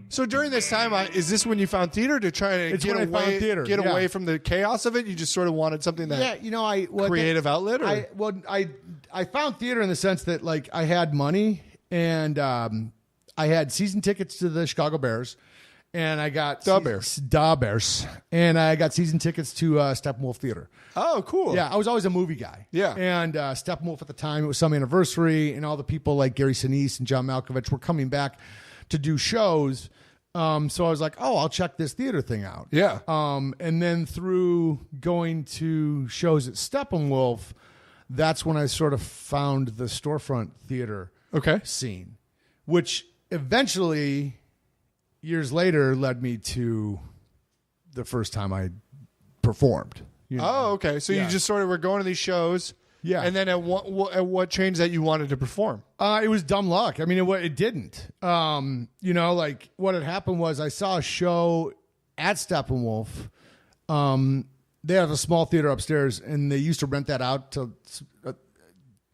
So during this time, is this when you found theater to try to It's when I found theater, get yeah. away from the chaos of it? You just sort of wanted something that creative outlet? Or? I found theater in the sense that like I had money and I had season tickets to the Chicago Bears. And I got Da Bears. And I got season tickets to Steppenwolf Theater. Oh, cool. Yeah, I was always a movie guy. Yeah. And Steppenwolf at the time, it was some anniversary, and all the people like Gary Sinise and John Malkovich were coming back to do shows. So I was like, oh, I'll check this theater thing out. Yeah. And then through going to shows at Steppenwolf, that's when I sort of found the storefront theater scene, which eventually, years later, led me to the first time I performed. You know? Oh, okay. So you just sort of were going to these shows. Yeah. And then at what changed that you wanted to perform? It was dumb luck. I mean, it didn't. Like what had happened was I saw a show at Steppenwolf. They have a small theater upstairs, and they used to rent that out to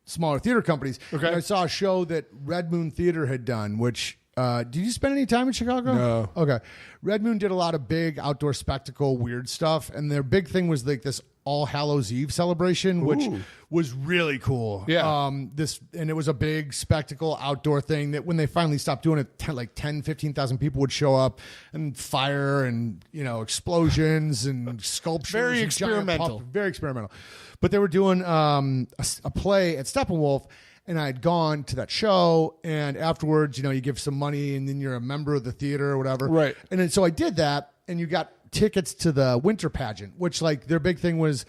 smaller theater companies. Okay. And I saw a show that Redmoon Theatre had done, which... did you spend any time in Chicago? No. Okay. Redmoon did a lot of big outdoor spectacle, weird stuff, and their big thing was like this All Hallows Eve celebration, which was really cool. Yeah. And it was a big spectacle outdoor thing that when they finally stopped doing it, like 10, 15,000 people would show up and fire and, explosions and sculptures. Very and experimental. Very experimental. But they were doing a play at Steppenwolf. And I had gone to that show, and afterwards, you give some money, and then you're a member of the theater or whatever. Right. And then so I did that, and you got tickets to the winter pageant, which like their big thing was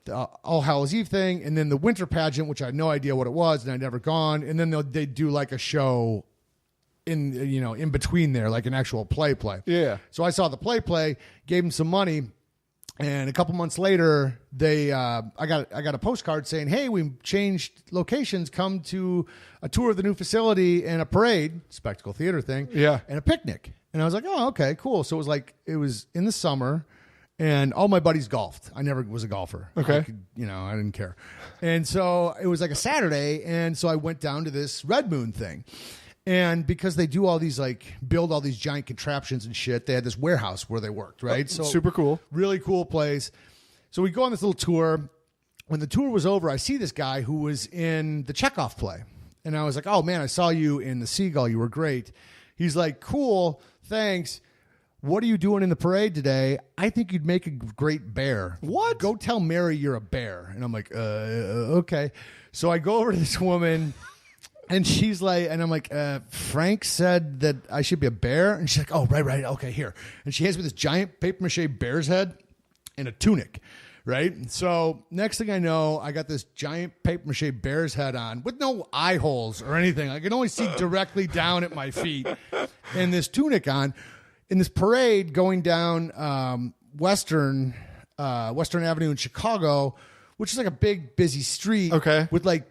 the All Hallows Eve thing, and then the winter pageant, which I had no idea what it was, and I'd never gone. And then they'd do like a show in between there, like an actual play. Yeah. So I saw the play, gave them some money. And a couple months later, I got a postcard saying, "Hey, we changed locations. Come to a tour of the new facility and a parade, spectacle theater thing, and a picnic." And I was like, "Oh, okay, cool." So it was in the summer, and all my buddies golfed. I never was a golfer. Okay, I didn't care. And so it was like a Saturday, and so I went down to this Redmoon thing. And because they do all these build all these giant contraptions and shit, they had this warehouse where they worked, right? So super cool. Really cool place. So we go on this little tour. When the tour was over, I see this guy who was in the Chekhov play. And I was like, "Oh man, I saw you in the Seagull. You were great." He's like, "Cool, thanks. What are you doing in the parade today? I think you'd make a great bear." "What?" "Go tell Mary you're a bear." And I'm like, okay. So I go over to this woman. And she's like, and I'm like, Frank said that I should be a bear. And she's like, "Oh, right. Okay, here." And she hands me this giant paper mache bear's head and a tunic, right? So next thing I know, I got this giant paper mache bear's head on with no eye holes or anything. I can only see directly down at my feet, and this tunic on in this parade going down Western Avenue in Chicago, which is like a big, busy street. Okay. With like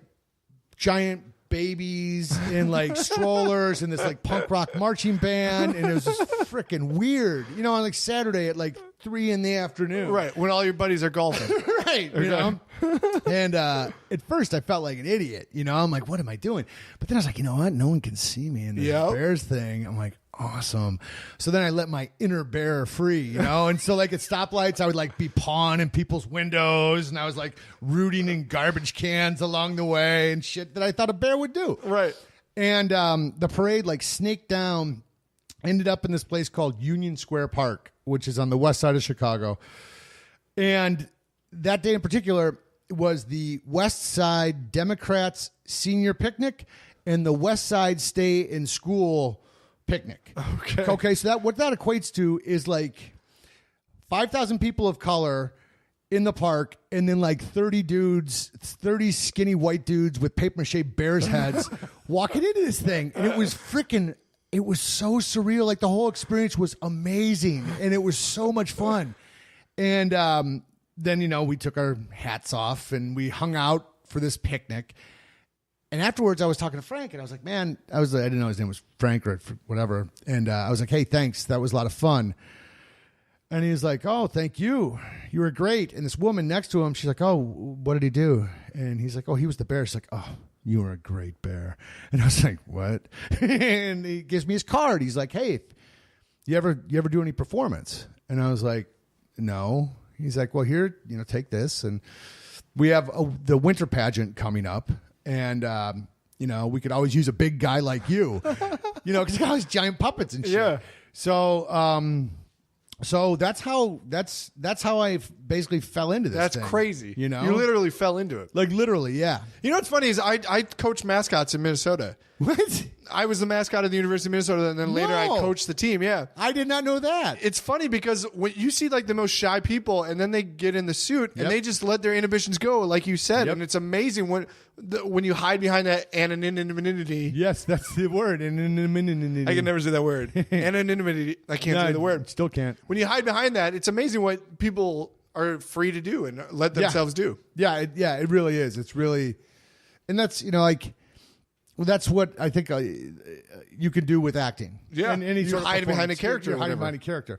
giant babies in like strollers and this like punk rock marching band, and it was just freaking weird, on like Saturday at like 3 p.m, right, when all your buddies are golfing. Right. And at first I felt like an idiot, I'm like, what am I doing? But then I was like, you know what, no one can see me in this Bears thing. I'm like, awesome. So then I let my inner bear free, and so like at stoplights I would like be pawing in people's windows, and I was like rooting in garbage cans along the way and shit that I thought a bear would do. Right. And the parade like snaked down, ended up in this place called Union Square Park, which is on the west side of Chicago. And that day in particular was the West Side Democrats senior picnic and the West Side Stay in School picnic. Okay. So what that equates to is like 5,000 people of color in the park, and then like 30 skinny white dudes with paper mache bears heads walking into this thing. And it was so surreal. Like the whole experience was amazing, and it was so much fun. And then, we took our hats off and we hung out for this picnic. And afterwards I was talking to Frank, and I was like, man, I didn't know his name was Frank or whatever. And I was like, "Hey, thanks. That was a lot of fun." And he was like, "Oh, thank you. You were great." And this woman next to him, she's like, "Oh, what did he do?" And he's like, "Oh, he was the bear." She's like, "Oh, you were a great bear." And I was like, "What?" And he gives me his card. He's like, "Hey, you ever do any performance? And I was like, no. He's like, well, here, take this. And we have the winter pageant coming up. And, we could always use a big guy like you, because he always giant puppets and shit. Yeah. So that's how I basically fell into this. That's thing, crazy. You literally fell into it. Like literally, yeah. You know what's funny is I coached mascots in Minnesota. What? I was the mascot of the University of Minnesota, and then later I coached the team. Yeah. I did not know that. It's funny because when you see like the most shy people, and then they get in the suit and they just let their inhibitions go, like you said, and it's amazing when you hide behind that anonymity. Yes, that's the word. I can never say that word. Anonymity. I can't say the word. Still can't. When you hide behind that, it's amazing what people are free to do and let themselves do. Yeah, it really is. It's really, and that's that's what I think you can do with acting. Yeah, and any you sort of hide behind a character. You're hiding behind a character.